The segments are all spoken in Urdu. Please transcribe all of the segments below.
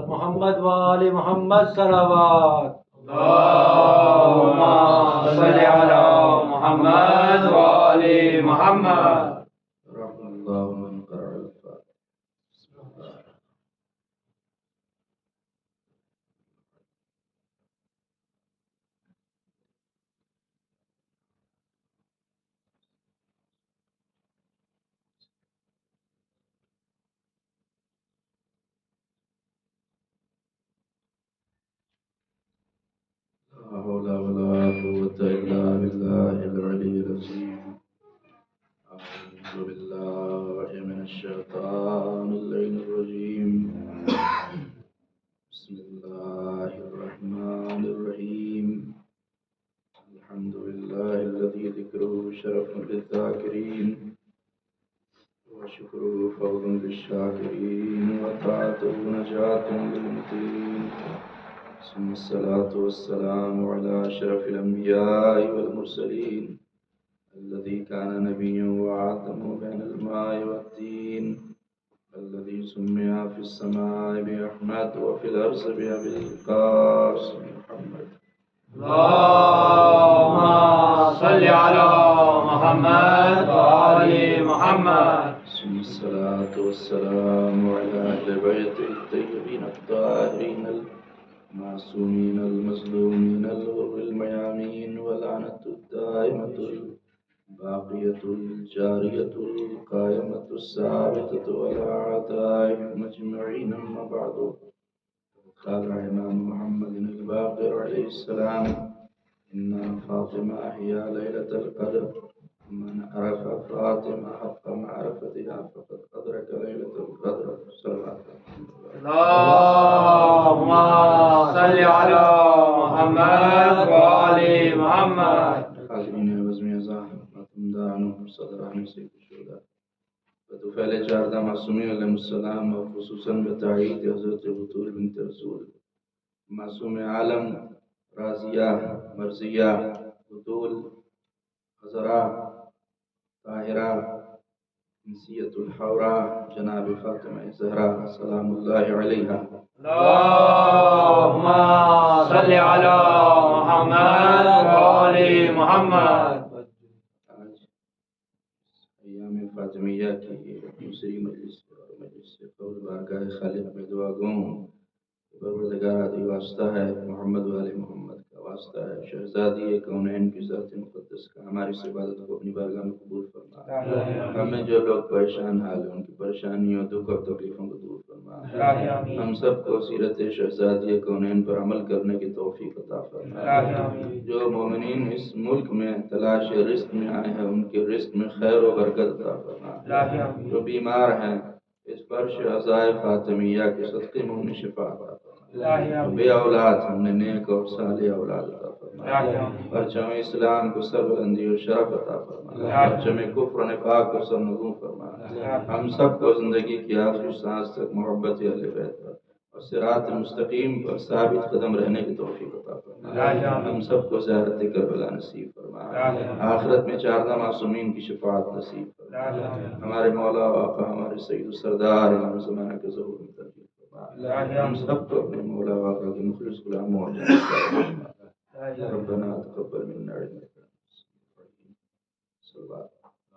محمد وآل محمد صلوات. اللهم صل على محمد وآل محمد. رحم الله من قرأ الفاتحة. لا حول ولا قوة إلا بالله العلي العظيم. أعوذ بالله من الشيطان اللعين الرجيم. بسم الله الرحمن الرحيم. الحمد لله الذي ذكره شرف للذاكرين وشكره فوز للشاكرين وطاعته نجاة للمطيعين. ثم الصلاة والسلام على أشرف الأنبياء والمرسلين الذي كان نبيا وآدم بين الماء والدين، الذي سمي في السماء بأحمد وفي الأرض بأبي القاسم محمد. اللهم صل على محمد وآل محمد. ثم الصلاة والسلام على أهل بيت الطيبين الطاهرين المعصومين المظلومين الغر الميامين، واللعنة الدائمة الباقية الجارية القائمة الثابتة على أعدائهم أجمعين. أما بعد، قال الإمام محمد الباقر عليه السلام: إن فاطمة هي ليلة القدر، من عرف فاطمة حق معرفتها فقد أدرك ليلة القدر. صلوات اللهم صل على محمد وآل محمد. حاضرین عظمی اعزاز، ماتمداران صدران سید الشہداء، بطفیل چاردہ معصومین علیہ السلام، اور خصوصاً بتعیید حضرت بطول بنت رسول معصوم عالم راضیہ مرضیہ بطول حضرہ طاہرہ انسیت الحورہ جناب فاطمہ زہرا سلام اللہ علیہا. اللهم صل على محمد وآل محمد. آج ایام فاطمیہ کی دوسری مجلس اور مجلس قول بارگاہ خالق میں دعا گو ہوں. پروردگار عادی واسطہ ہے، محمد وآل محمد کا واسطہ ہے، شہزادی کونین کی ذات مقدس کا ہماری اس عبادت کو اپنی بارگاہ میں قبول فرما. ہمیں جو لوگ پریشان حال ہیں ان کی پریشانیوں دکھ اور تکلیفوں کو دور فرما. ہم سب کو سیرت شہزادی کونین پر عمل کرنے کی توفیق عطا فرما. جو مومنین اس ملک میں تلاش رزق میں آئے ہیں ان کے رزق میں خیر و برکت عطا فرما. جو بیمار ہیں اس فرش عزائے فاطمیہ کے صدقے میں انہیں شفا عطا فرما. بے اولاد ہم نے نیک اور صالح اولاد عطا فرما. پرچم اسلام کو سربلندی و شرف عطا فرما. پرچم کفر و نفاق کو سرنگوں فرما. ہم سب کو زندگی کی آخری سانس تک محبت اہل بیت پر اور صراط مستقیم پر ثابت قدم رہنے کی توفیق عطا فرما. ہم سب کو زیارت کربلا نصیب فرما. آخرت میں چاردہ معصومین کی شفاعت نصیب فرما. ہمارے مولا و آقا ہمارے سید السردار امام زمانہ کے ظہور میں تربیت فرما. ہم سب کو اپنے مولا و آقا کے مخلص غلاموں اور جنت فرما. ربنا تقبل منا انك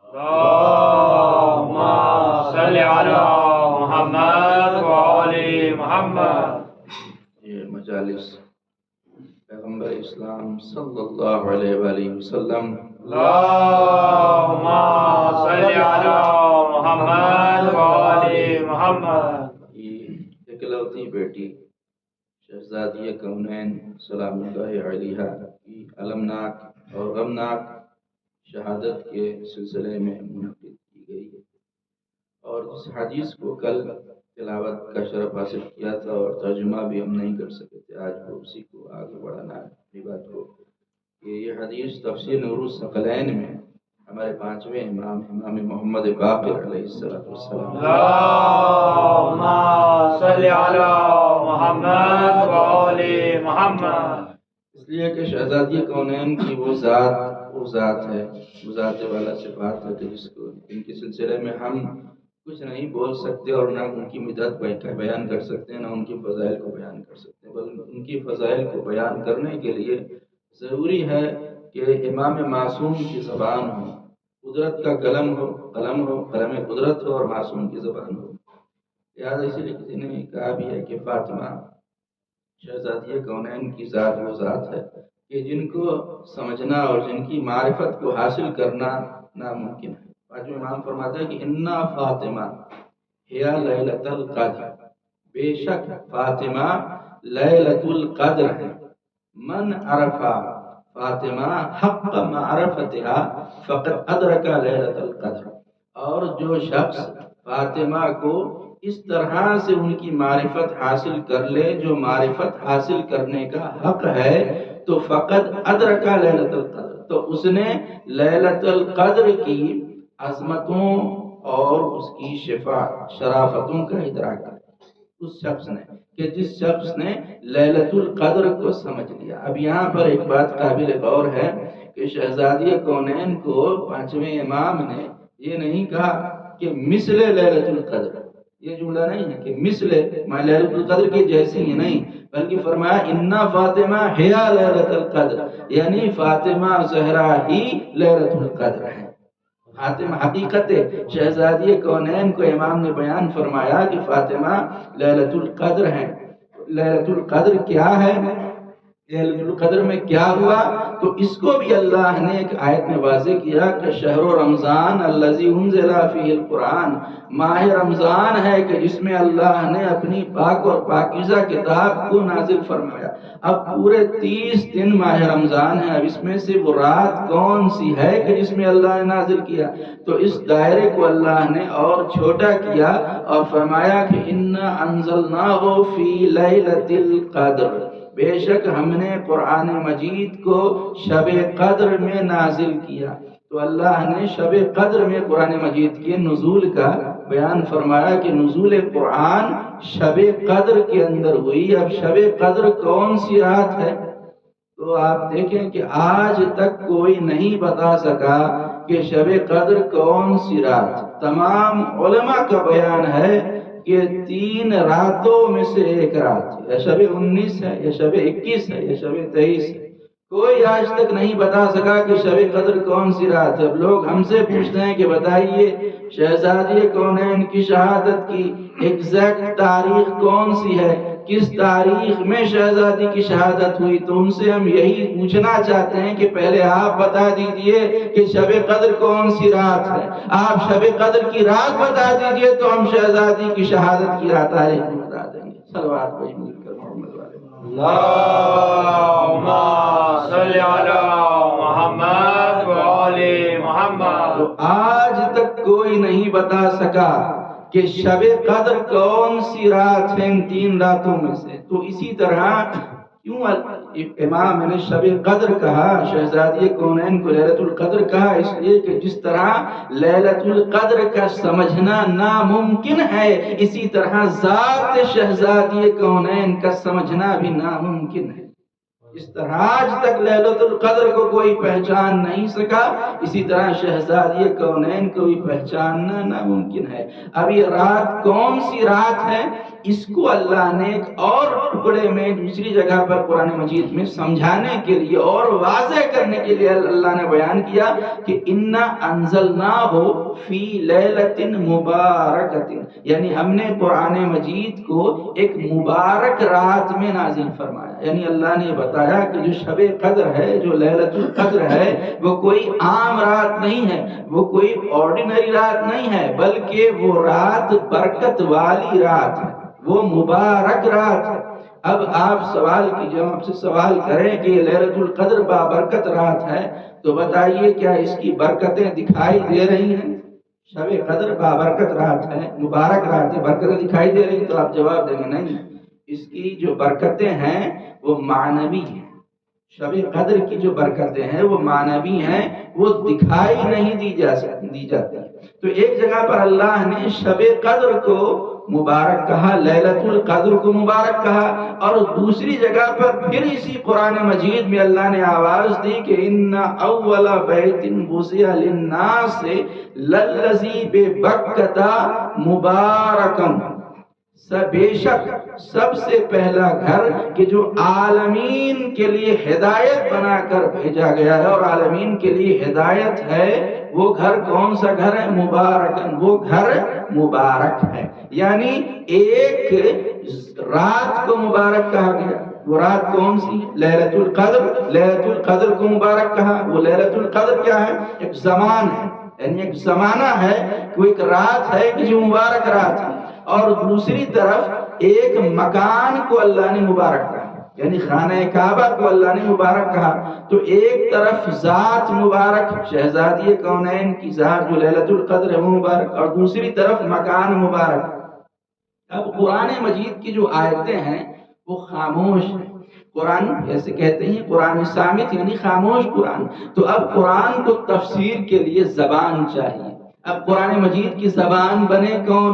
اللهم صل على محمد وآل محمد. یہ مجالس پیغمبر اسلام صلی اللہ علیہ وآلہ وسلم اللهم صل على محمد وآل محمد. کی اکلوتی بیٹی شہزادی کونین سلام اللہ علیہا کی المناک اور غمناک شہادت کے سلسلے میں منعقد کی گئی ہے، اور جس حدیث کو کل تلاوت کا شرف حاصل کیا تھا اور ترجمہ بھی ہم نہیں کر سکے تھے، آج کو اسی کو آگے بڑھانا ہے اپنی بات کو کہ یہ حدیث تفسیر نور الثقلین میں ہمارے پانچویں امام محمد باقر علیہ السلام اللهم صل على محمد وآل محمد. اس لیے کہ شہزادی کونین کی وہ ذات وہ ذات ہے، وہ ذات والا صفات ہے کہ جس کو ان کے سلسلے میں ہم کچھ نہیں بول سکتے اور نہ ان کی مدد بیان کر سکتے ہیں، نہ ان کی فضائل کو بیان کر سکتے ہیں، بلکہ ان کی فضائل کو بیان کرنے کے لیے ضروری ہے کہ امام معصوم کی زبان ہو، قدرت کا قلم ہو، قلم قدرت ہو اور معصوم کی زبان ہو۔ لہٰذا اسی لیے کسی نے کہا بھی ہے کہ فاطمہ شہزادی کونین کی ذات وہ ذات ہے کہ جن کو سمجھنا اور جن کی معرفت کو حاصل کرنا ناممکن ہے۔ آج امام فرماتا ہے کہ انا فاطمہ ہیا لیلۃ القدر، بے شک فاطمہ لیلۃ القدر ہے، من عرفا فاطمہ حق معرفتها فقد ادرک لیلۃ القدر، اور جو شخص فاطمہ کو اس طرح سے ان کی معرفت حاصل کر لے جو معرفت حاصل کرنے کا حق ہے تو فقط ادرک لیلۃ القدر، تو اس نے لیلۃ القدر کی عظمتوں اور اس کی شرافتوں کا ادراک کر اس شخص نے، کہ جس شخص نے لیلۃ القدر کو سمجھ لیا۔ اب یہاں پر ایک بات قابل غور ہے کہ شہزادی کونین کو پانچویں امام نے یہ نہیں کہا کہ مثل لیلۃ القدر، یہ جملہ نہیں ہے کہ مثل لیلۃ القدر کی جیسی ہی نہیں، بلکہ فرمایا انا فاطمہ ہیا لیلۃ القدر، یعنی فاطمہ زہرا ہی لیلۃ القدر ہے۔ فاطمہ حقیقت شہزادی کونین کو امام نے بیان فرمایا کہ فاطمہ لیلۃ القدر ہے۔ لیلۃ القدر کیا ہے، لیلۃ القدر میں کیا ہوا، تو اس کو بھی اللہ نے ایک آیت میں واضح کیا کہ شہر رمضان الذی انزل فیہ القرآن، ماہ رمضان ہے کہ جس میں اللہ نے اپنی پاک اور پاکیزہ کتاب کو نازل فرمایا۔ اب پورے 30 دن ماہ رمضان ہے، اب اس میں سے وہ رات کون سی ہے کہ جس میں اللہ نے نازل کیا، تو اس دائرے کو اللہ نے اور چھوٹا کیا اور فرمایا کہ انا انزلناہ فی لیلۃ القدر، بے شک ہم نے قرآن مجید کو شب قدر میں نازل کیا۔ تو اللہ نے شب قدر میں قرآن مجید کے نزول کا بیان فرمایا کہ نزول قرآن شب قدر کے اندر ہوئی۔ اب شب قدر کون سی رات ہے، تو آپ دیکھیں کہ آج تک کوئی نہیں بتا سکا کہ شب قدر کون سی رات۔ تمام علماء کا بیان ہے کہ 3 راتوں میں سے ایک رات، یا شب 19 ہے، یا شب 21 ہے، یا شب 23 ہے۔ کوئی آج تک نہیں بتا سکا کہ شب قدر کون سی رات ہے۔ اب لوگ ہم سے پوچھتے ہیں کہ بتائیے شہزادی کونین کی شہادت کی ایگزیکٹ تاریخ کون سی ہے، کس تاریخ میں شہزادی کی شہادت ہوئی، تو ان سے ہم یہی پوچھنا چاہتے ہیں کہ پہلے آپ بتا دیجئے کہ شب قدر کون سی رات ہے۔ آپ شب قدر کی رات بتا دیجئے تو ہم شہزادی کی شہادت کی رات تاریخ بتا دیں گے۔ صلوات پڑھیں مل کر محمد والے اللہم صلی علی محمد و آل محمد۔ تو آج تک کوئی نہیں بتا سکا کہ شب قدر کون سی رات ہے ان 3 راتوں میں سے۔ تو اسی طرح کیوں امام نے شب قدر کہا، شہزادی کونین کو لیلۃ القدر کہا، اس لیے کہ جس طرح لیلۃ القدر کا سمجھنا ناممکن ہے، اسی طرح ذات شہزادی کونین کا سمجھنا بھی ناممکن ہے۔ اس طرح آج تک لیلۃ القدر کو کوئی پہچان نہیں سکا، اسی طرح شہزادی کونین کو بھی پہچاننا ناممکن ہے۔ اب یہ رات کون سی رات ہے، اس کو اللہ نے ایک اور ٹکڑے میں دوسری جگہ پر قرآن مجید میں سمجھانے کے لیے اور واضح کرنے کے لیے اللہ نے بیان کیا کہ انا انزلناہ فی لیلۃ مبارکۃ، یعنی ہم نے قرآن مجید کو ایک مبارک رات میں نازل فرمایا۔ یعنی اللہ نے بتایا کہ جو شب قدر ہے، جو لیلۃ القدر ہے، وہ کوئی عام رات نہیں ہے، وہ کوئی آرڈینری رات نہیں ہے، بلکہ وہ رات برکت والی رات ہے، وہ مبارک رات ہے۔ اب آپ سوال کیجئے، ہم آپ سے سوال کریں کہ یہ لیلۃ القدر بابرکت رات ہے، تو بتائیے کیا اس کی برکتیں دکھائی دے رہی ہیں؟ شب قدر بابرکت رات ہے، مبارک رات ہے، برکتیں دکھائی دے رہی ہیں؟ تو آپ جواب دیں گے نہیں، اس کی جو برکتیں ہیں وہ معنوی ہیں۔ شب قدر کی جو برکتیں ہیں وہ معنوی ہیں، وہ دکھائی نہیں دی جاتی. تو ایک جگہ پر اللہ نے شب قدر کو مبارک کہا، لیلۃ القدر کو مبارک کہا، اور دوسری جگہ پر پھر اسی قرآن مجید میں اللہ نے آواز دی کہ ان اول بیت وضع للناس للذی ببکۃ مبارکا، بے شک سب سے پہلا گھر کہ جو عالمین کے لیے ہدایت بنا کر بھیجا گیا ہے اور عالمین کے لیے ہدایت ہے، وہ گھر کون سا گھر ہے؟ مبارکن، وہ گھر مبارک ہے. یعنی ایک رات کو مبارک کہا گیا. وہ رات کون سی؟ لیلۃ القدر. لیلۃ القدر کو مبارک کہا. وہ لیلۃ القدر کیا ہے؟ ایک زمان ہے، یعنی ایک زمانہ ہے، وہ ایک رات ہے کہ جو مبارک رات ہے. اور دوسری طرف ایک مکان کو اللہ نے مبارک کہا، یعنی خانہ کعبہ کو اللہ نے مبارک کہا. تو ایک طرف ذات مبارک، شہزادی کونین کی ذات جو لیلۃ القدر ہے وہ مبارک، اور دوسری طرف مکان مبارک. اب قرآن مجید کی جو آیتیں ہیں وہ خاموش ہیں. قرآن جیسے کہتے ہیں قرآن صامت، یعنی خاموش قرآن. تو اب قرآن کو تفسیر کے لیے زبان چاہیے. اب قرآن مجید کی زبان بنے کون؟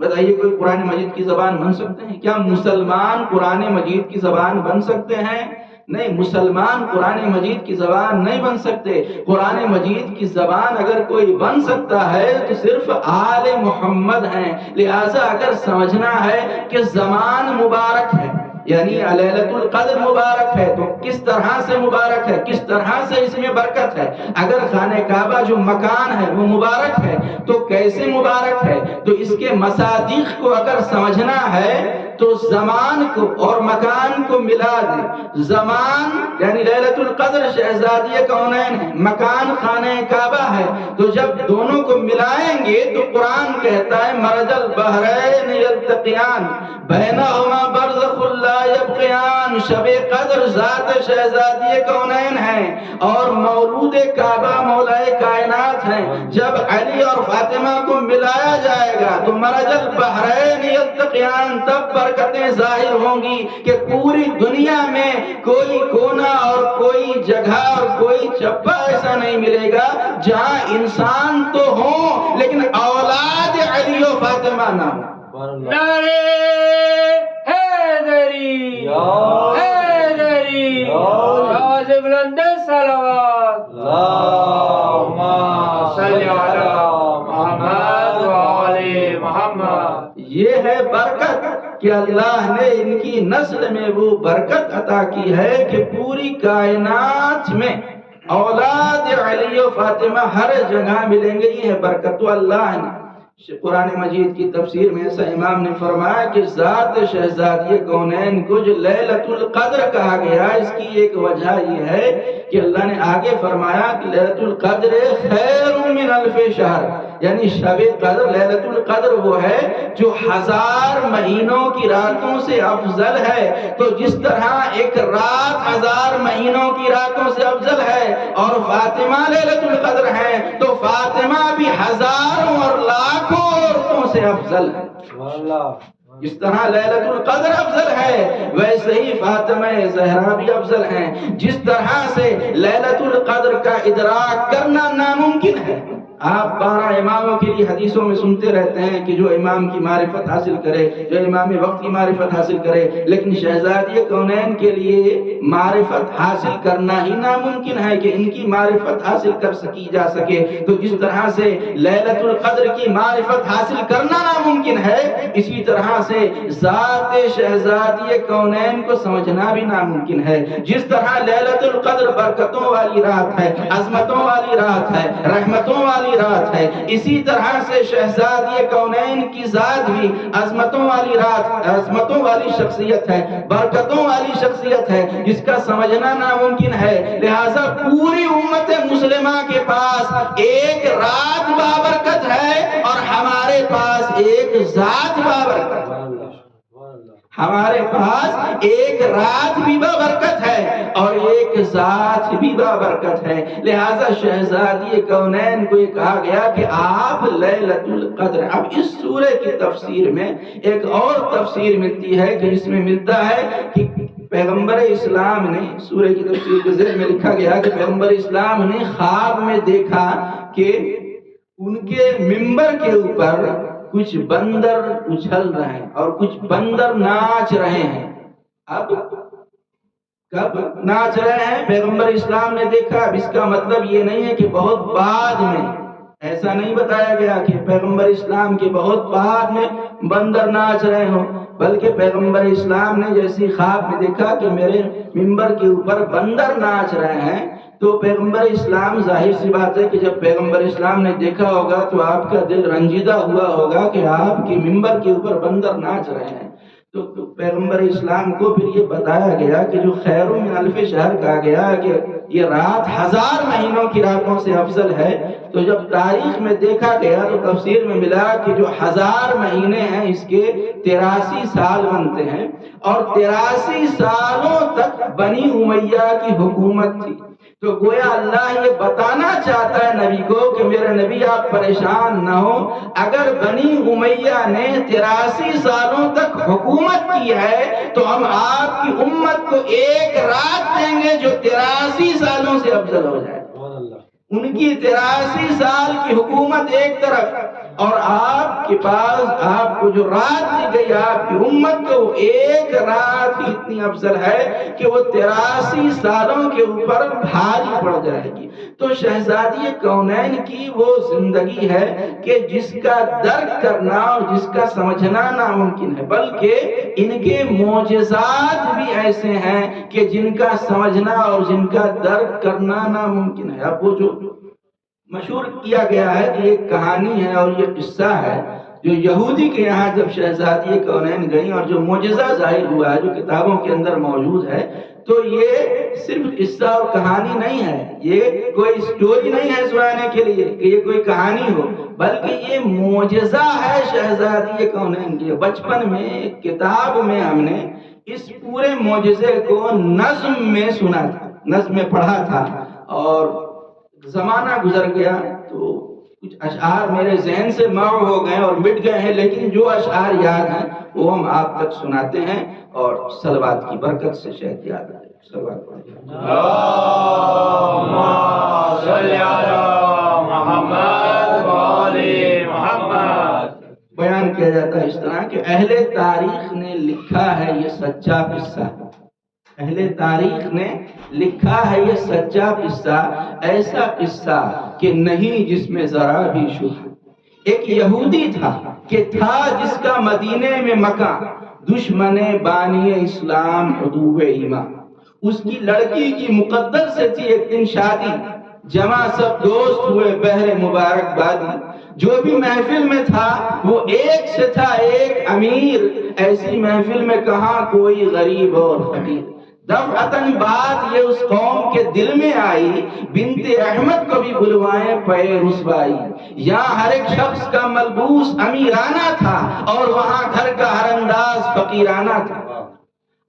بتائیے، کوئی قرآن مجید کی زبان بن سکتے ہیں؟ کیا مسلمان قرآن مجید کی زبان بن سکتے ہیں؟ نہیں، مسلمان قرآن مجید کی زبان نہیں بن سکتے. قرآن مجید کی زبان اگر کوئی بن سکتا ہے تو صرف آل محمد ہیں. لہذا اگر سمجھنا ہے کہ زمان مبارک ہے، یعنی لیلۃ القدر مبارک ہے، تو کس طرح سے مبارک ہے، کس طرح سے اس میں برکت ہے؟ اگر خانہ کعبہ جو مکان ہے وہ مبارک ہے تو کیسے مبارک ہے؟ تو اس کے مصادیق کو اگر سمجھنا ہے تو زمان کو اور مکان کو ملا دیں. زمان یعنی لیلۃ القدر شہزادی کونین ہے، مکان خانہ کعبہ ہے. تو جب دونوں کو ملائیں گے تو قرآن کہتا ہے مرج البحرین یلتقیان بینہما برزخ لا یبغیان. شب قدر ذات شہزادی کونین ہے اور مولود کعبہ مولائے کائنات ہیں. جب علی اور فاطمہ کو ملایا جائے گا تو مرج البحرین یلتقیان، تب برکتیں ظاہر ہوں گی کہ پوری دنیا میں کوئی کونا اور کوئی جگہ اور کوئی چپا ایسا نہیں ملے گا جہاں انسان تو ہوں لیکن اولاد علی و فاطمہ نہ ہوں. نعرے حیدری، حیدری، آواز بلند صلوات. اللہم صلی علی محمد و آل محمد. یہ ہے برکت کہ اللہ نے ان کی نسل میں وہ برکت عطا کی ہے کہ پوری کائنات میں اولاد علی و فاطمہ ہر جگہ ملیں گے. یہ ہے برکت. تو اللہ نے قرآن مجید کی تفسیر میں ایسا امام نے فرمایا کہ ذات شہزادی کونین کو جو لیلۃ القدر کہا گیا، اس کی ایک وجہ یہ ہے کہ اللہ نے آگے فرمایا کہ لیلۃ القدر خیر من الف شہر، یعنی شب قدر لیلۃ القدر وہ ہے جو 1000 مہینوں کی راتوں سے افضل ہے. تو جس طرح ایک رات 1000 مہینوں کی راتوں سے افضل ہے اور فاطمہ لیلۃ القدر ہے تو فاطمہ بھی ہزاروں اور لاکھوں عورتوں سے افضل ہے. جس طرح لیلۃ القدر افضل ہے ویسے ہی فاطمہ زہرا بھی افضل ہیں. جس طرح سے لیلۃ القدر کا ادراک کرنا ناممکن ہے. آپ 12 اماموں کے لیے حدیثوں میں سنتے رہتے ہیں کہ جو امام کی معرفت حاصل کرے، جو امام وقت کی معرفت حاصل کرے، لیکن شہزادی کونین کے لیے معرفت حاصل کرنا ہی ناممکن ہے کہ ان کی معرفت حاصل کر سکی جا سکے. تو جس طرح سے لیلۃ القدر کی معرفت حاصل کرنا ناممکن ہے، اسی طرح سے ذات شہزادی کونین کو سمجھنا بھی ناممکن ہے. جس طرح لیلۃ القدر برکتوں والی رات ہے، عظمتوں والی رات ہے، رحمتوں والی رات ہے، اسی طرح سے شہزادی کونین کی ذات بھی عظمتوں والی رات، عظمتوں والی شخصیت ہے، برکتوں والی شخصیت ہے جس کا سمجھنا ناممکن ہے. لہذا پوری امت مسلمہ کے پاس ایک رات بابرکت ہے اور ہمارے پاس ایک ذات بابرکت ہے. ہمارے پاس ایک رات بھی بابرکت ہے اور ایک ذات بھی بابرکت ہے. لہذا شہزادی کونین کو یہ کہا گیا کہ آپ لیلۃ القدر. اب اس سورہ کی تفسیر میں ایک اور تفسیر ملتی ہے کہ اس میں ملتا ہے کہ پیغمبر اسلام نے سورہ کی تفسیر کے ذیل میں لکھا گیا کہ پیغمبر اسلام نے خواب میں دیکھا کہ ان کے منبر کے اوپر کچھ بندر اچھل رہے ہیں اور کچھ بندر ناچ رہے ہیں. اب کب ناچ رہے ہیں پیغمبر اسلام نے دیکھا. اب اس کا مطلب یہ نہیں ہے کہ بہت بعد میں، ایسا نہیں بتایا گیا کہ پیغمبر اسلام کے بہت بعد میں بندر ناچ رہے ہوں، بلکہ پیغمبر اسلام نے جیسی خواب میں دیکھا کہ میرے منبر کے اوپر بندر ناچ رہے ہیں، تو پیغمبر اسلام، ظاہر سی بات ہے کہ جب پیغمبر اسلام نے دیکھا ہوگا تو آپ کا دل رنجیدہ ہوا ہوگا کہ آپ کے منبر کے اوپر بندر ناچ رہے ہیں. تو پیغمبر اسلام کو پھر یہ بتایا گیا کہ جو خیر من الف شہر کہا گیا کہ یہ رات 1000 مہینوں کی راتوں سے افضل ہے. تو جب تاریخ میں دیکھا گیا تو تفسیر میں ملا کہ جو 1000 مہینے ہیں اس کے 83 سال بنتے ہیں، اور 83 سالوں تک بنی امیہ کی حکومت تھی. تو گویا اللہ یہ بتانا چاہتا ہے نبی کو کہ میرے نبی آپ پریشان نہ ہو، اگر بنی امیہ نے 83 سالوں تک حکومت کی ہے تو ہم آپ کی امت کو ایک رات دیں گے جو 83 سالوں سے افضل ہو جائے. ان کی 83 سال کی حکومت ایک طرف، اور آپ کے پاس آپ کو جو رات دی گئی آپ کی امت کو ایک رات ہی اتنی افضل ہے کہ وہ 83 سالوں کے اوپر بھاری پڑ جائے گی. تو شہزادی کونین کی وہ زندگی ہے کہ جس کا درک کرنا اور جس کا سمجھنا ناممکن ہے، بلکہ ان کے معجزات بھی ایسے ہیں کہ جن کا سمجھنا اور جن کا درک کرنا ناممکن ہے. اب وہ جو مشہور کیا گیا ہے کہ ایک کہانی ہے اور یہ قصہ ہے جو یہودی کے یہاں جب شہزادی کونین گئیں اور جو معجزہ ظاہر ہوا ہے جو کتابوں کے اندر موجود ہے، تو یہ صرف قصہ اور کہانی نہیں ہے، یہ کوئی سٹوری نہیں ہے سنانے کے لیے کہ یہ کوئی کہانی ہو، بلکہ یہ معجزہ ہے شہزادی کونین کی. بچپن میں ایک کتاب میں ہم نے اس پورے معجزے کو نظم میں سنا تھا، نظم میں پڑھا تھا، اور زمانہ گزر گیا تو کچھ اشعار میرے ذہن سے محو ہو گئے اور مٹ گئے ہیں، لیکن جو اشعار یاد ہیں وہ ہم آپ تک سناتے ہیں اور صلوات کی برکت سے شاید یاد آئے. صلوات پڑھیں. اللہم صلی علی محمد و آل محمد. بیان کیا جاتا ہے اس طرح کہ اہل تاریخ نے لکھا ہے یہ سچا قصہ، اہل تاریخ نے لکھا ہے یہ سچا قصہ، ایسا قصہ کہ نہیں جس میں ذرا بھی شبہ. ایک یہودی تھا کہ تھا جس کا مدینے میں مکان، دشمن بانی اسلام عدو ایمان. اس کی لڑکی کی مقدر سے تھی ایک دن شادی، جمع سب دوست ہوئے بہر مبارک بادی. جو بھی محفل میں تھا وہ ایک سے تھا ایک امیر، ایسی محفل میں کہاں کوئی غریب اور فقیر. دفعتاً بات یہ اس قوم کے دل میں آئی، بنت احمد کو بھی بلوائیں پے رسوائی. یہاں ہر ایک شخص کا ملبوس امیرانہ تھا اور وہاں گھر کا ہر انداز فقیرانہ تھا.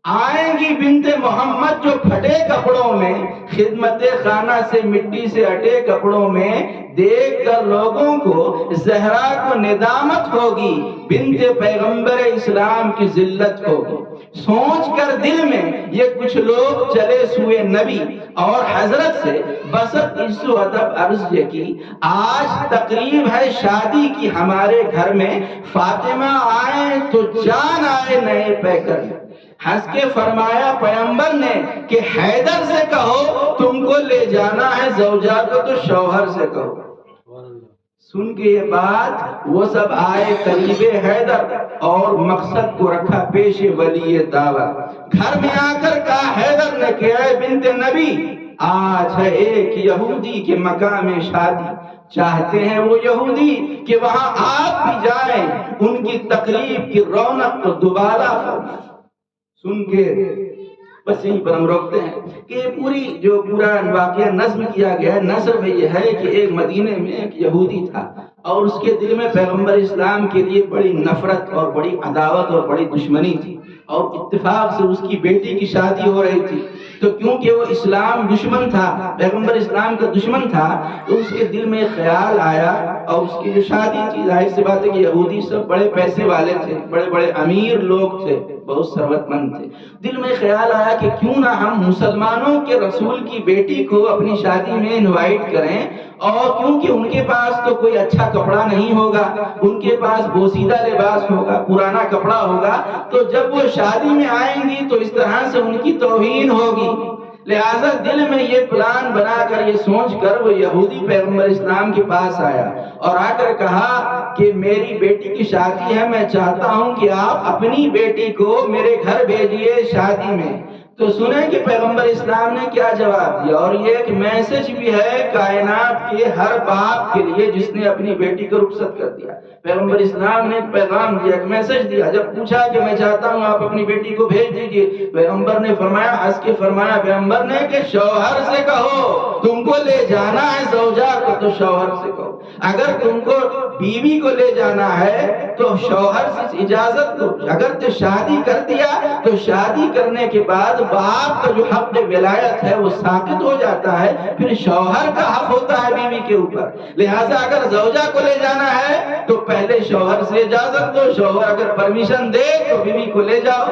آئیں گی بنت محمد جو پھٹے کپڑوں میں، خدمت خانہ سے مٹی سے اٹے کپڑوں میں، دیکھ کر لوگوں کو زہرا کو ندامت ہوگی، بنت پیغمبر اسلام کی ذلت ہوگی. سوچ کر دل میں یہ کچھ لوگ چلے سوئے نبی اور حضرت سے بسط عز و ادب عرض یہ کی، آج تقریب ہے شادی کی ہمارے گھر میں، فاطمہ آئے تو جان آئے نئے پیکر. ہنس کے فرمایا پیغمبر نے کہ حیدر سے کہو تم کو لے جانا ہے زوجہ کو تو شوہر سے کہو. سن کے یہ بات وہ سب آئے قریب حیدر اور مقصد کو رکھا پیش ولی دعوت. گھر میں آ کر کہا حیدر نے کہ اے بنت نبی، آج ہے ایک یہودی کے مقام شادی، چاہتے ہیں وہ یہودی کہ وہاں آپ بھی جائیں، ان کی تقریب کی رونق کو دوبارہ فرمائیں. سن کے بس یہیں پر ہم روکتے ہیں کہ پورا واقعہ نظم کیا گیا ہے. نثر میں یہ ہے کہ ایک مدینے میں ایک یہودی تھا اور اس کے دل میں پیغمبر اسلام کے لیے بڑی نفرت اور بڑی عداوت اور بڑی دشمنی تھی، اور اتفاق سے اس کی بیٹی کی شادی ہو رہی تھی. تو کیونکہ وہ اسلام دشمن تھا، پیغمبر اسلام کا دشمن تھا، تو اس کے دل میں خیال آیا، اور اس کی جو شادی تھی، ظاہر سی بات ہے کہ یہودی سب بڑے پیسے والے تھے، بڑے بڑے امیر لوگ تھے، بہت ثروت مند تھے۔ دل میں خیال آیا کہ کیوں نہ ہم مسلمانوں کے رسول کی بیٹی کو اپنی شادی میں انوائٹ کریں، اور کیونکہ ان کے پاس تو کوئی اچھا کپڑا نہیں ہوگا، ان کے پاس بوسیدہ لباس ہوگا، پرانا کپڑا ہوگا، تو جب وہ شادی میں آئیں گی تو اس طرح سے ان کی توہین ہوگی۔ لہٰذا دل میں یہ پلان بنا کر، یہ سوچ کر وہ یہودی پیغمبر اسلام کے پاس آیا اور آ کر کہا کہ میری بیٹی کی شادی ہے، میں چاہتا ہوں کہ آپ اپنی بیٹی کو میرے گھر بھیجیے شادی میں۔ تو سنیں کہ پیغمبر اسلام نے کیا جواب دیا، اور یہ ایک میسج بھی ہے کائنات کے ہر باپ کے لیے جس نے اپنی بیٹی کو رخصت کر دیا۔ پیغمبر اسلام نے ایک پیغام دیا، ایک میسج دیا۔ جب پوچھا کہ میں چاہتا ہوں آپ اپنی بیٹی کو بھیج دیجئے، پیغمبر نے فرمایا، ہنس کے فرمایا پیغمبر نے کہ شوہر سے کہو، تم کو لے جانا ہے زوجہ کو تو شوہر سے کہو، اگر تم کو بیوی کو لے جانا ہے تو شوہر سے اجازت دو، اگر تو شادی کر دیا تو شادی کرنے کے بعد باپ کا جو حق ولایت ہے وہ ساقط ہو جاتا ہے، پھر شوہر کا حق ہوتا ہے بیوی کے اوپر۔ لہٰذا اگر زوجہ کو لے جانا ہے تو پہلے شوہر سے اجازت دو، شوہر اگر پرمیشن دے تو بیوی کو لے جاؤ۔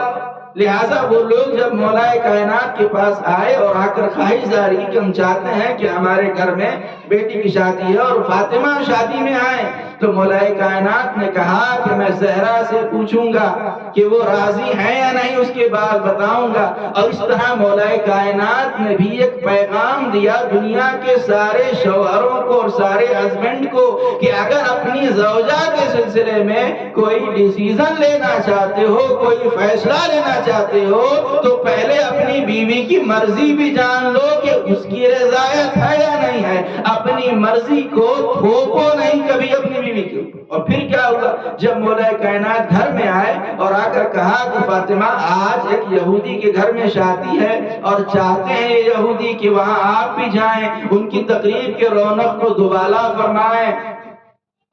لہٰذا وہ لوگ جب مولا کائنات کے پاس آئے اور آ کر خواہش ظاہر کی کہ ہم چاہتے ہیں کہ ہمارے گھر میں بیٹی کی شادی ہے اور فاطمہ شادی میں آئے، تو مولا کائنات نے کہا کہ میں زہرا سے پوچھوں گا کہ وہ راضی ہیں یا نہیں، اس کے بعد بتاؤں گا۔ اور اس طرح مولا کائنات نے بھی ایک پیغام دیا دنیا کے سارے شوہروں کو اور سارے ہسبینڈ کو کہ اگر اپنی زوجہ کے سلسلے میں کوئی ڈیسیزن لینا چاہتے ہو، کوئی فیصلہ لینا چاہتے ہو، تو پہلے اپنی بیوی کی مرضی بھی جان لو کہ اس کی رضایت ہے یا نہیں ہے۔ اپنی مرضی کو تھوپو نہیں کبھی اپنی بیوی کے اوپر۔ اور پھر کیا ہوا، جب مولا کائنات گھر میں آئے اور آ کر کہا کہ فاطمہ آج ایک یہودی کے گھر میں شادی ہے اور چاہتے ہیں یہ یہودی کہ وہاں آپ بھی جائیں، ان کی تقریب کے رونق کو دوبالا فرمائیں،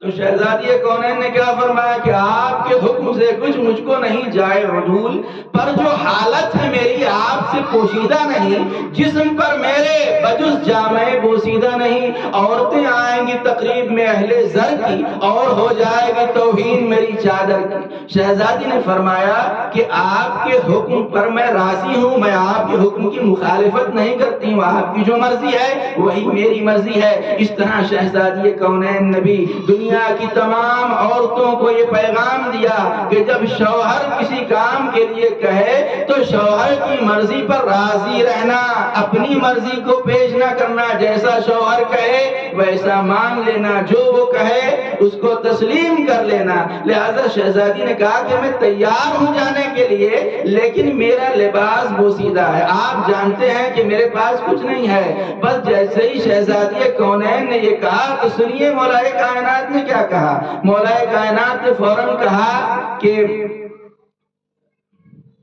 تو شہزادی کونین نے کیا فرمایا کہ آپ کے حکم سے کچھ مجھ کو نہیں جائے عدول، پر جو حالت ہے میری آپ سے پوشیدہ نہیں، جسم پر میرے بجز جامع بوسیدہ نہیں، عورتیں آئیں گی تقریب میں اہل زر کی اور ہو جائے گی توہین میری چادر کی۔ شہزادی نے فرمایا کہ آپ کے حکم پر میں راضی ہوں، میں آپ کے حکم کی مخالفت نہیں کرتی ہوں، آپ کی جو مرضی ہے وہی میری مرضی ہے۔ اس طرح شہزادی کونین نبی دنیا کی تمام عورتوں کو یہ پیغام دیا کہ جب شوہر کسی کام کے لیے کہے تو شوہر کی مرضی پر راضی رہنا، اپنی مرضی کو پیش نہ کرنا، جیسا شوہر کہے ویسا مان لینا، جو وہ کہے اس کو تسلیم کر لینا۔ لہذا شہزادی نے کہا کہ میں تیار ہوں جانے کے لیے، لیکن میرا لباس بوسیدہ ہے، آپ جانتے ہیں کہ میرے پاس کچھ نہیں ہے۔ بس جیسے ہی شہزادی کونین نے یہ کہا تو سنیے مولا کائنات نے کیا کہا۔ مولا کائنات نے فوراً کہا کہ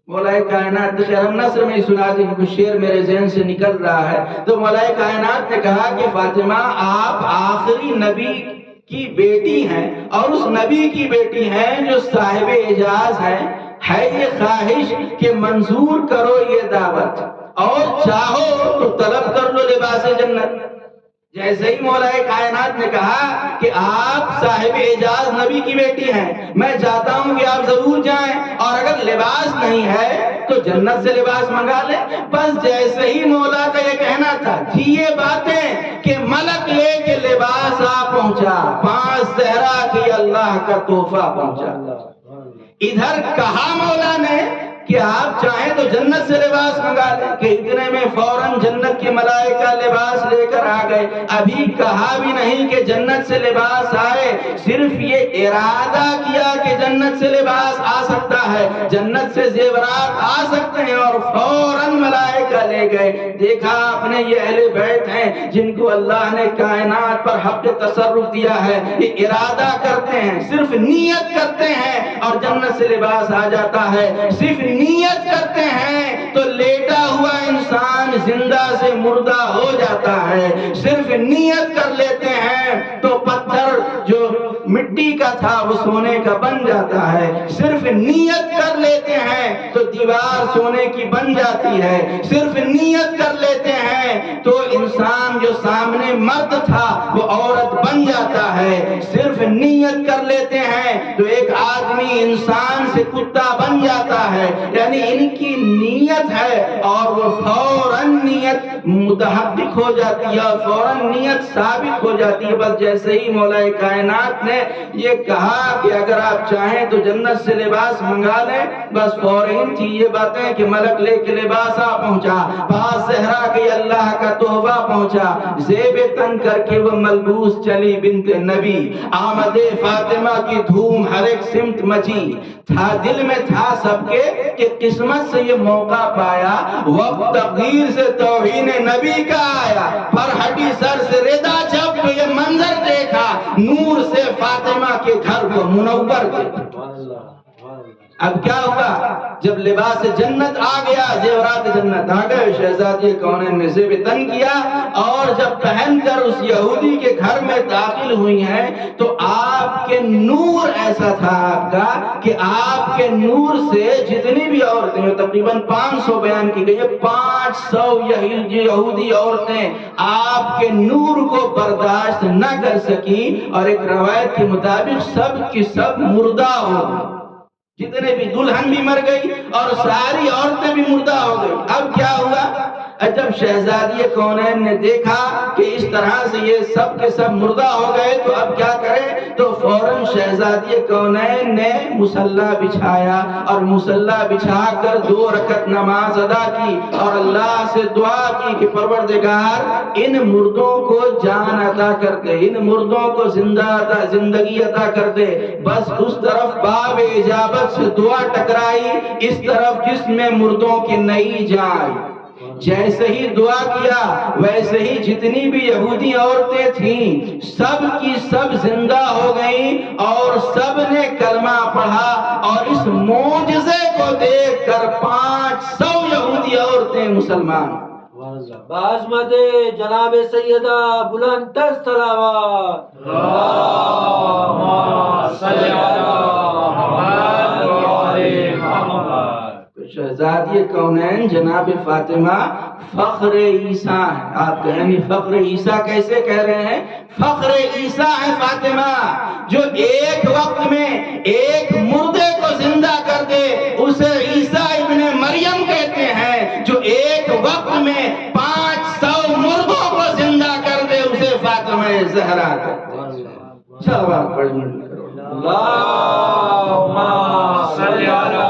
مولا کائنات خیر نثر میں سنا دی کیونکہ شعر میرے ذہن سے نکل رہا ہے، تو مولا کائنات نے کہا کہ فاطمہ آپ آخری نبی کی بیٹی ہیں اور اس نبی کی بیٹی ہیں جو صاحب اعجاز ہیں، ہے یہ خواہش کہ منظور کرو یہ دعوت اور چاہو تو طلب کر لو لباس جنت۔ جیسے ہی مولا کائنات نے کہا کہ آپ صاحب اعجاز نبی کی بیٹی ہیں، میں چاہتا ہوں کہ آپ ضرور جائیں، اور اگر لباس نہیں ہے تو جنت سے لباس منگا لیں۔ بس جیسے ہی مولا کا یہ کہنا تھا تھی یہ باتیں کہ ملک لے کے لباس آ پہنچا، 5 زہرا کی اللہ کا تحفہ پہنچا۔ ادھر کہا مولا نے کہ آپ چاہیں تو جنت سے لباس منگا لیں، کہ اتنے میں فوراً جنت کے ملائکہ لباس لے کر آ گئے۔ ابھی کہا بھی نہیں کہ جنت سے لباس آئے، صرف یہ ارادہ کیا کہ جنت سے لباس آ سکتا ہے، جنت سے زیورات آ سکتے ہیں، اور فوراً ملائکہ لے گئے۔ دیکھا اپنے یہ اہل بیت ہیں جن کو اللہ نے کائنات پر حق تصرف دیا ہے، یہ ارادہ کرتے ہیں، صرف نیت کرتے ہیں اور جنت سے لباس آ جاتا ہے۔ صرف نیت کرتے ہیں تو لیٹا ہوا انسان زندہ سے مردہ ہو جاتا ہے، صرف نیت کر لیتے ہیں تو پتھر جو مٹی کا تھا وہ سونے کا بن جاتا ہے، صرف نیت کر لیتے ہیں تو دیوار سونے کی بن جاتی ہے۔ صرف نیت کر لیتے ہیں تو انسان جو سامنے مرد تھا وہ عورت بن جاتا ہے۔ صرف نیت کر لیتے ہیں تو ایک آدمی انسان سے کتا بن جاتا ہے۔ یعنی ان کی نیت ہے اور وہ فوراً نیت متحقق ہو جاتی ہے اور فوراً نیت ثابت ہو جاتی ہے۔ بس جیسے ہی مولا کائنات نے یہ کہا کہ اگر آپ چاہیں تو جنت سے لباس منگا لیں، بس فوراً تھی یہ باتیں کہ ملک لے کے لباس آ پہنچا، پاس زہرا کے اللہ کا تحفہ پہنچا، زیب تن کر کے وہ ملبوس چلی بنت نبی، آمد فاطمہ کی دھوم ہر ایک سمت مچی، تھا دل میں تھا سب کے کہ قسمت سے یہ موقع پایا، وقت تقدیر سے توہین نبی کا آیا، پر ہٹی سر سے ردا جب تو یہ منظر دیکھا، نور سے فاطمہ کے گھر کو منور دیکھا۔ اب کیا ہوا؟ جب لباس جنت آ گیا، زیورات جنت آ گئے، شہزادی کونین نے زیب تن کیا اور جب پہن کر اس یہودی کے گھر میں داخل ہوئی ہیں تو آپ کے نور ایسا تھا آپ کا کہ آپ کے نور سے جتنی بھی عورتیں تقریباً 500 بیان کی گئی ہے، 500 یہودی عورتیں آپ کے نور کو برداشت نہ کر سکی اور ایک روایت کے مطابق سب کی سب مردہ ہو گئی، جتنے بھی دلہن بھی مر گئی اور ساری عورتیں بھی مردہ ہو گئی۔ اب کیا ہوا؟ جب شہزادی کونین نے دیکھا کہ اس طرح سے یہ سب کے سب مردہ ہو گئے تو اب کیا کرے؟ تو فوراً شہزادی کونین نے مصلی بچھایا اور مصلی بچھا کر 2 رکعت نماز ادا کی اور اللہ سے دعا کی کہ پروردگار ان مردوں کو جان عطا کر دے، ان مردوں کو زندگی عطا کر دے۔ بس اس طرف باب اجابت سے دعا ٹکرائی، اس طرف جسم میں مردوں کی نئی جان۔ جیسے ہی دعا کیا ویسے ہی جتنی بھی یہودی عورتیں تھیں سب کی سب زندہ ہو گئیں اور سب نے کلمہ پڑھا، اور اس معجزے کو دیکھ کر 500 یہودی عورتیں مسلمان۔ بعظمت جناب سیدہ بلند تر صلوات، اللہم صلی علی محمد و آل محمد۔ شہزادی کونین جناب فاطمہ فخر عیسیٰ ہے۔ آپ کہیں گے فخر عیسیٰ کیسے کہہ رہے ہیں؟ فخر عیسیٰ ہے فاطمہ، جو ایک وقت میں ایک مردے کو زندہ کر دے اسے عیسیٰ ابن مریم کہتے ہیں، جو ایک وقت میں 500 مردوں کو زندہ کر دے اسے فاطمہ زہرا کہتے ہیں۔ شاباش، بڑی مل کرو۔ اللہم صلی علی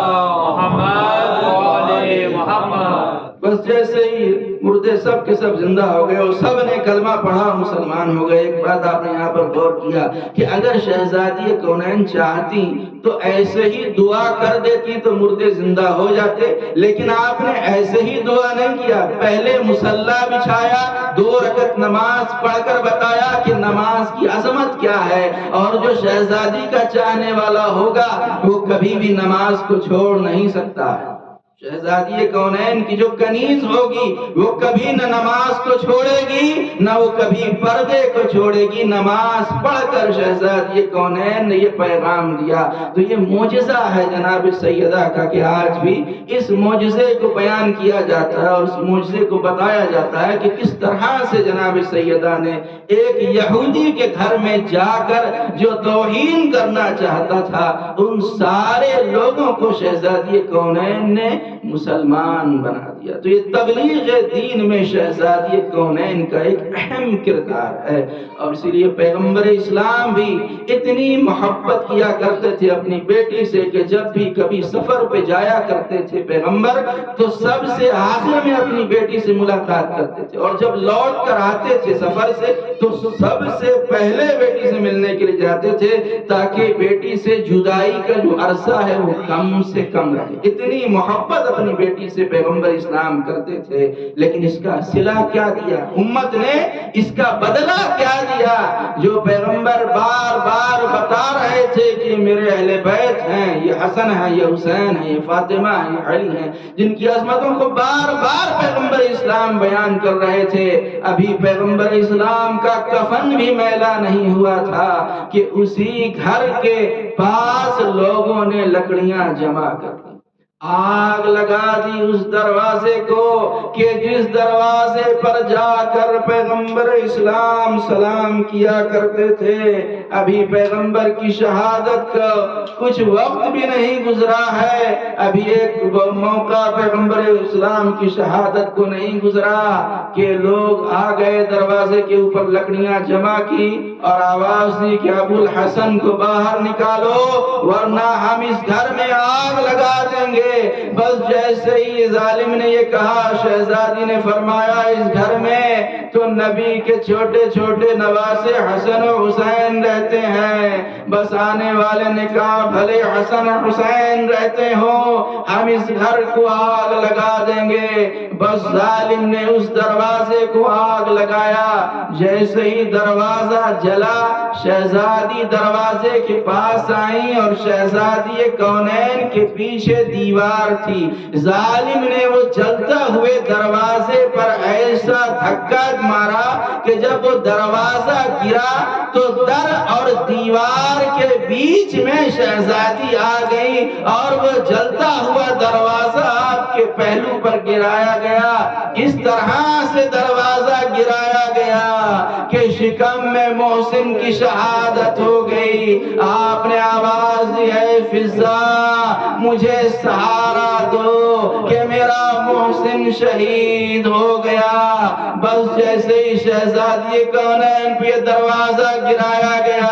محمد و آل محمد۔ بس جیسے ہی مردے سب کے سب زندہ ہو گئے اور سب نے کلمہ پڑھا، مسلمان ہو گئے۔ ایک بات آپ نے یہاں پر غور کیا کہ اگر شہزادی کونین چاہتی تو ایسے ہی دعا کر دیتی تو مردے زندہ ہو جاتے، لیکن آپ نے ایسے ہی دعا نہیں کیا، پہلے مصلی بچھایا، 2 رکعت نماز پڑھ کر بتایا کہ نماز کی عظمت کیا ہے، اور جو شہزادی کا چاہنے والا ہوگا وہ کبھی بھی نماز کو چھوڑ نہیں سکتا ہے۔ شہزادی کونین کی جو کنیز ہوگی وہ کبھی نہ نماز کو چھوڑے گی نہ وہ کبھی پردے کو چھوڑے گی۔ نماز پڑھ کر شہزادی کونین نے یہ پیغام دیا۔ تو یہ معجزہ ہے جناب سیدہ کا کہ آج بھی اس معجزے کو بیان کیا جاتا ہے اور اس معجزے کو بتایا جاتا ہے کہ کس طرح سے جناب سیدہ نے ایک یہودی کے گھر میں جا کر جو توہین کرنا چاہتا تھا ان سارے لوگوں کو شہزادی کونین نے مسلمان بنا دیا۔ تو یہ تبلیغ دین میں شہزادی کونین کا ایک اہم کردار ہے، اور اسی لیے پیغمبر اسلام بھی اتنی محبت کیا کرتے تھے اپنی بیٹی سے کہ جب بھی کبھی سفر پہ جایا کرتے تھے پیغمبر تو سب سے آخر میں اپنی بیٹی سے ملاقات کرتے تھے، اور جب لوٹ کر آتے تھے سفر سے تو سب سے پہلے بیٹی سے ملنے کے لیے جاتے تھے تاکہ بیٹی سے جدائی کا جو عرصہ ہے وہ کم سے کم رہے۔ اتنی محبت اپنی بیٹی سے پیغمبر اسلام کرتے تھے، لیکن اس کا صلہ کیا دیا امت نے، اس کا بدلہ کیا دیا؟ جو پیغمبر بار بار بتا رہے تھے کہ میرے اہل بیت ہیں، یہ حسن ہے، یہ حسین ہے، یہ فاطمہ ہے، یہ علی ہیں، جن کی عظمتوں کو بار بار پیغمبر اسلام بیان کر رہے تھے، ابھی پیغمبر اسلام کا کفن بھی میلا نہیں ہوا تھا کہ اسی گھر کے پاس لوگوں نے لکڑیاں جمع کر دی۔ آگ لگا دی اس دروازے کو کہ جس دروازے پر جا کر پیغمبر اسلام سلام کیا کرتے تھے۔ ابھی پیغمبر کی شہادت کا کچھ وقت بھی نہیں گزرا ہے، ابھی ایک موقع پیغمبر اسلام کی شہادت کو نہیں گزرا کہ لوگ آ گئے، دروازے کے اوپر لکڑیاں جمع کی اور آواز دی کہ ابو الحسن کو باہر نکالو ورنہ ہم اس گھر میں آگ لگا دیں گے۔ بس جیسے ہی ظالم نے یہ کہا، شہزادی نے فرمایا اس گھر میں تو نبی کے چھوٹے چھوٹے نواسے حسن و حسین رہتے ہیں۔ بس آنے والے نے کہا بھلے حسن و حسین رہتے ہوں، ہم اس گھر کو آگ لگا دیں گے۔ بس ظالم نے اس دروازے کو آگ لگایا۔ جیسے ہی دروازہ جلا، شہزادی دروازے کے پاس آئیں اور شہزادی کونین کے پیچھے دیوار تھی۔ ظالم نے وہ جلتا ہوئے دروازے پر ایسا دھکا مارا کہ جب وہ دروازہ گرا تو در اور دیوار کے بیچ میں شہزادی آ گئی اور وہ جلتا ہوا دروازہ آپ کے پہلو پر گرایا گیا۔ اس طرح سے دروازہ گرایا گیا کہ شکم میں محسن کی شہادت ہو گئی۔ آپ نے آواز دی ہے فضا مجھے سہارا دو کہ میرا محسن شہید ہو گیا۔ بس جیسے ہی شہزادی کونین پہ دروازہ گرایا گیا،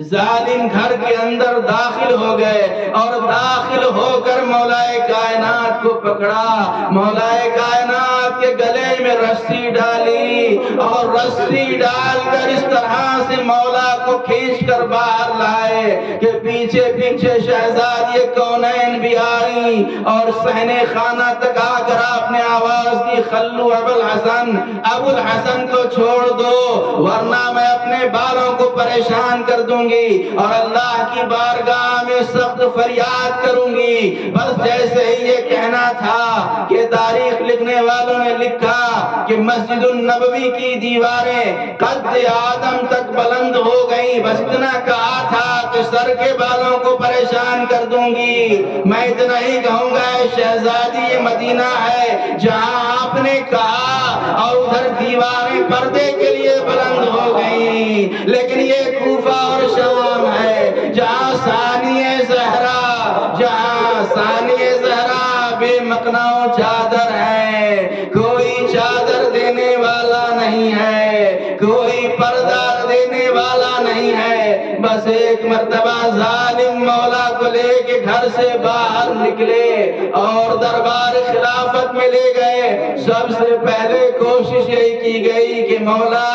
ظالم گھر کے اندر داخل ہو گئے اور داخل ہو کر مولا کائنات کو پکڑا۔ مولا کائنات کے گلے میں رسی ڈالی اور رسی ڈال کر اس طرح سے مولا کو کھینچ کر باہر لائے کہ پیچھے پیچھے شہزادی کونین بھی آئی اور صحن خانہ تک آ کر آپ نے آواز دی خلو ابو الحسن، ابو الحسن کو چھوڑ دو ورنہ میں اپنے بالوں کو پریشان کر دوں گی اور اللہ کی بارگاہ میں سخت فریاد کروں گی۔ بس جیسے ہی یہ کہنا تھا کہ تاریخ لکھنے والوں نے لکھا کہ مسجد النبوی کی دیواریں قد آدم تک بلند ہو گئی۔ بس اتنا کہا تھا کہ سر کے بالوں کو پریشان کر دوں گی۔ میں اتنا ہی کہوں گا شہزادی یہ مدینہ ہے جہاں آپ نے کہا اور ادھر دیواریں پردے کے لیے بلند ہو گئی، لیکن یہ کوفہ اور شام ہے جہاں ثانیہ زہرا، جہاں ثانیہ زہرا بے مقنع چادر ہے، کوئی چادر دینے والا نہیں ہے، کوئی پردہ دینے والا نہیں ہے۔ بس ایک مرتبہ ظالم مولا کو لے کے گھر سے باہر نکلے اور دربار خلافت میں لے گئے۔ سب سے پہلے کوشش یہی کی گئی کہ مولا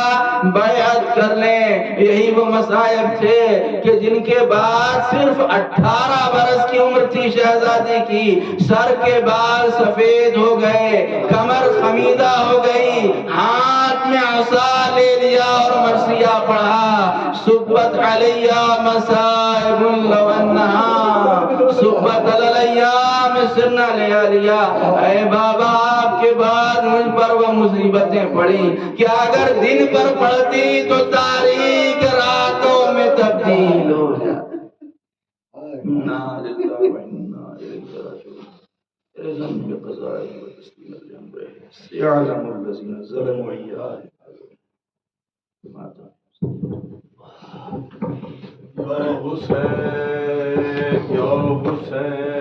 بیعت کر لیں۔ یہی وہ مصائب تھے کہ جن کے بعد صرف 18 برس کی عمر تھی شہزادی کی، سر کے بال سفید ہو گئے، کمر خمیدہ ہو گئی، ہاتھ میں عصا لے لیا اور مرثیہ پڑھا صبت علیہ مصائب لو انہا صبت الایام سرنا لیالیا۔ اے بابا آپ کے بعد مجھ پر وہ مصیبتیں پڑی کہ اگر دن پر پڑتی تو تاریخ راتوں میں تبدیل ہو جاتی۔ سيعلم الذين ظلموا يا حسين يا حسين